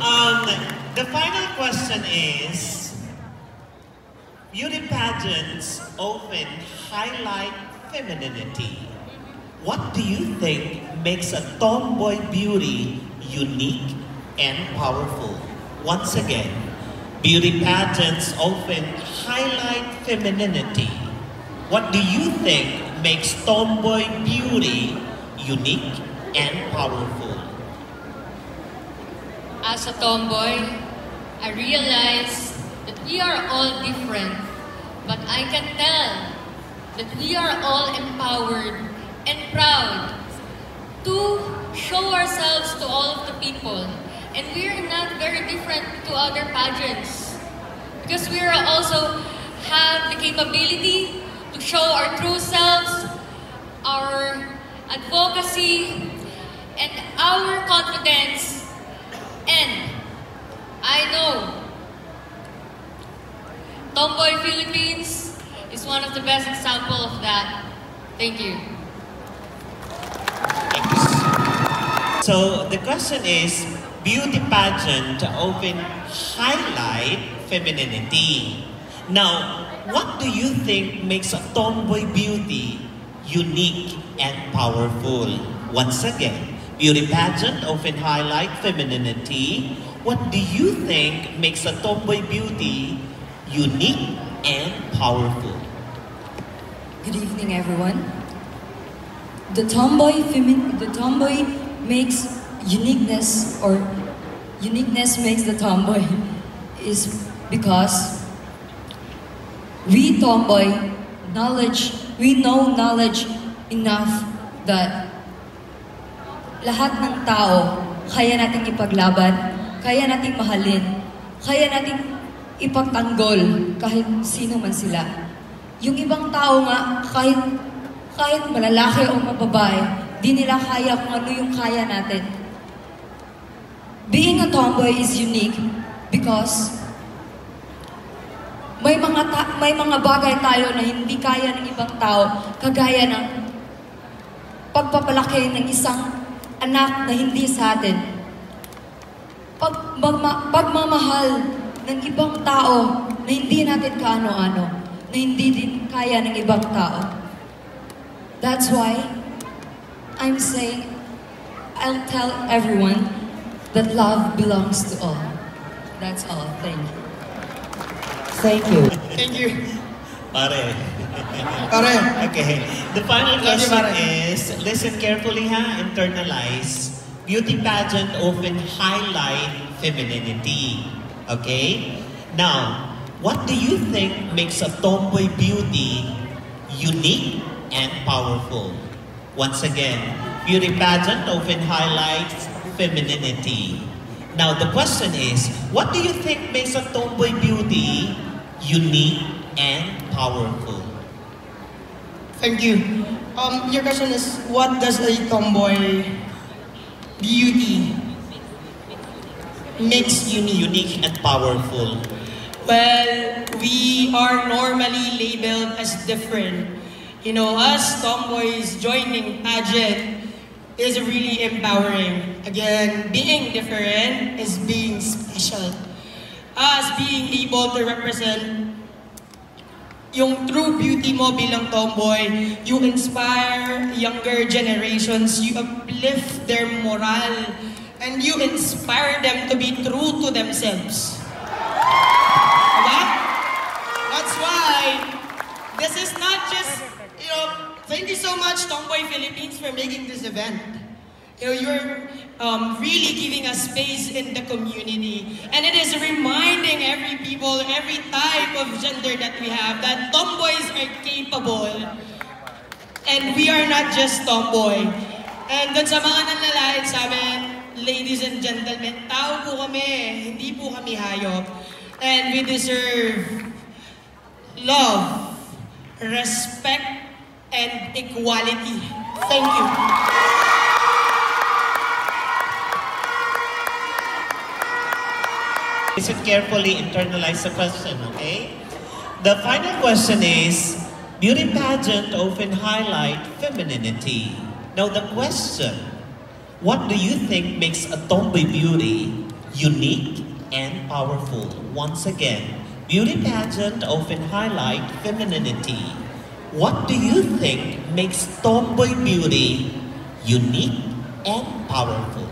Um, the final question is, beauty pageants often highlight femininity. What do you think makes a tomboy beauty unique and powerful? Once again, beauty pageants often highlight femininity. What do you think makes tomboy beauty unique and powerful? As a tomboy, I realize that we are all different, but I can tell that we are all empowered and proud to show ourselves to all of the people. And we are not very different to other pageants because we are also have the capability to show our true selves, our advocacy, and our confidence. And I know Tomboy Philippines is one of the best examples of that. Thank you. So the question is, beauty pageant often highlight femininity. Now, what do you think makes a tomboy beauty unique and powerful? Once again, beauty pageant often highlight femininity. What do you think makes a tomboy beauty unique and powerful? Good evening, everyone. The tomboy makes uniqueness, or uniqueness makes the tomboy, is because we tomboy we know knowledge enough that lahat ng tao kaya nating ipaglaban, kaya nating mahalin, kaya nating ipagtanggol kahit sino man sila. Yung ibang tao nga, kahit malalaki o mababae, di nila kaya kung ano yung kaya natin. Being a tomboy is unique because may mga bagay tayo na hindi kaya ng ibang tao, kagaya ng pagpapalaki ng isang anak na hindi sa atin. Pagmamahal ng ibang tao na hindi natin kaano-ano, na hindi din kaya ng ibang tao. That's why I'm saying, I'll tell everyone that love belongs to all. That's all. Thank you. Thank you. Thank you. Pare. Pare. Okay. The final question is, listen carefully ha, internalize. Beauty pageant often highlight femininity. Okay? Now, what do you think makes a tomboy beauty unique and powerful? Once again, beauty pageant often highlights femininity. Now, the question is, what do you think makes a tomboy beauty unique and powerful? Thank you. Your question is, what does a tomboy beauty makes unique and powerful? Well, we are normally labeled as different. You know, us tomboys joining pageant is really empowering. Again, being different is being special. Us being able to represent yung true beauty mo bilang tomboy, you inspire younger generations, you uplift their morale, and you inspire them to be true to themselves. Diba? That's why this is not just, thank you so much Tomboy Philippines for making this event. You're really giving us space in the community. And it is reminding every people, every type of gender that we have, that tomboys are capable. And we are not just tomboy. And dun sa mga nanlalait sa amin, ladies and gentlemen, tao po kami, hindi po kami hayop. And we deserve love, respect, and equality. Thank you. Listen carefully, internalize the question, okay? The final question is, beauty pageant often highlight femininity. Now the question, what do you think makes a tomboy beauty unique and powerful. Once again, beauty pageant often highlight femininity. What do you think makes tomboy beauty unique and powerful?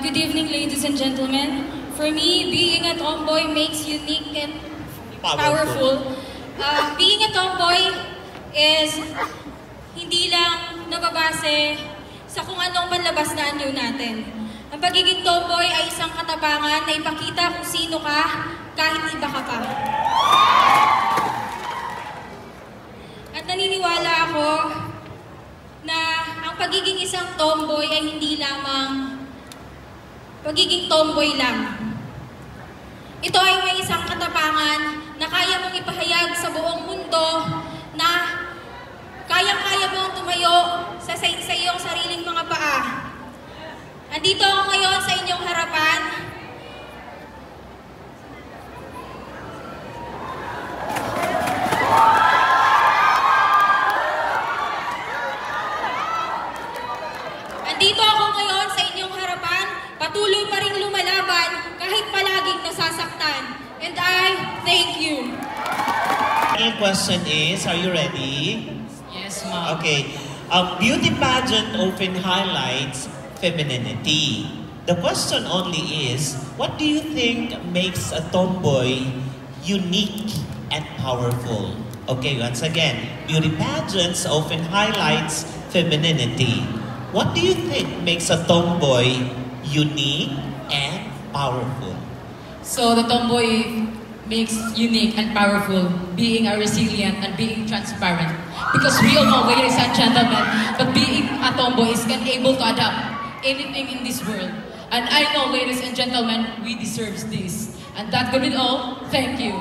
Good evening, ladies and gentlemen. For me, being a tomboy makes unique and powerful. Being a tomboy is hindi lang nababase sa kung anong panlabas na anyo natin. Ang pagiging tomboy ay isang katapangan na ipakita kung sino ka kahit iba ka pa. At naniniwala ako na ang pagiging isang tomboy ay hindi lamang pagiging tomboy lang. Ito ay may isang katapangan na kaya mong ipahayag sa buong mundo na kayang-kaya mong tumayo sa iyong sariling mga paa. Andito ako ngayon sa inyong harapan. Andito ako ngayon sa inyong harapan, patuloy pa rin lumalaban kahit palaging nasasaktan. And I thank you. The question is, are you ready? Yes, ma'am. Okay. Beauty pageant often highlights femininity. The question only is, what do you think makes a tomboy unique and powerful? Okay, once again, beauty pageants often highlights femininity. What do you think makes a tomboy unique and powerful? So the tomboy makes unique and powerful, being a resilient and being transparent. Because we all know, ladies and gentlemen, that being a tomboy is able to adapt anything in this world. And I know, ladies and gentlemen, we deserve this. And that could be all. Thank you.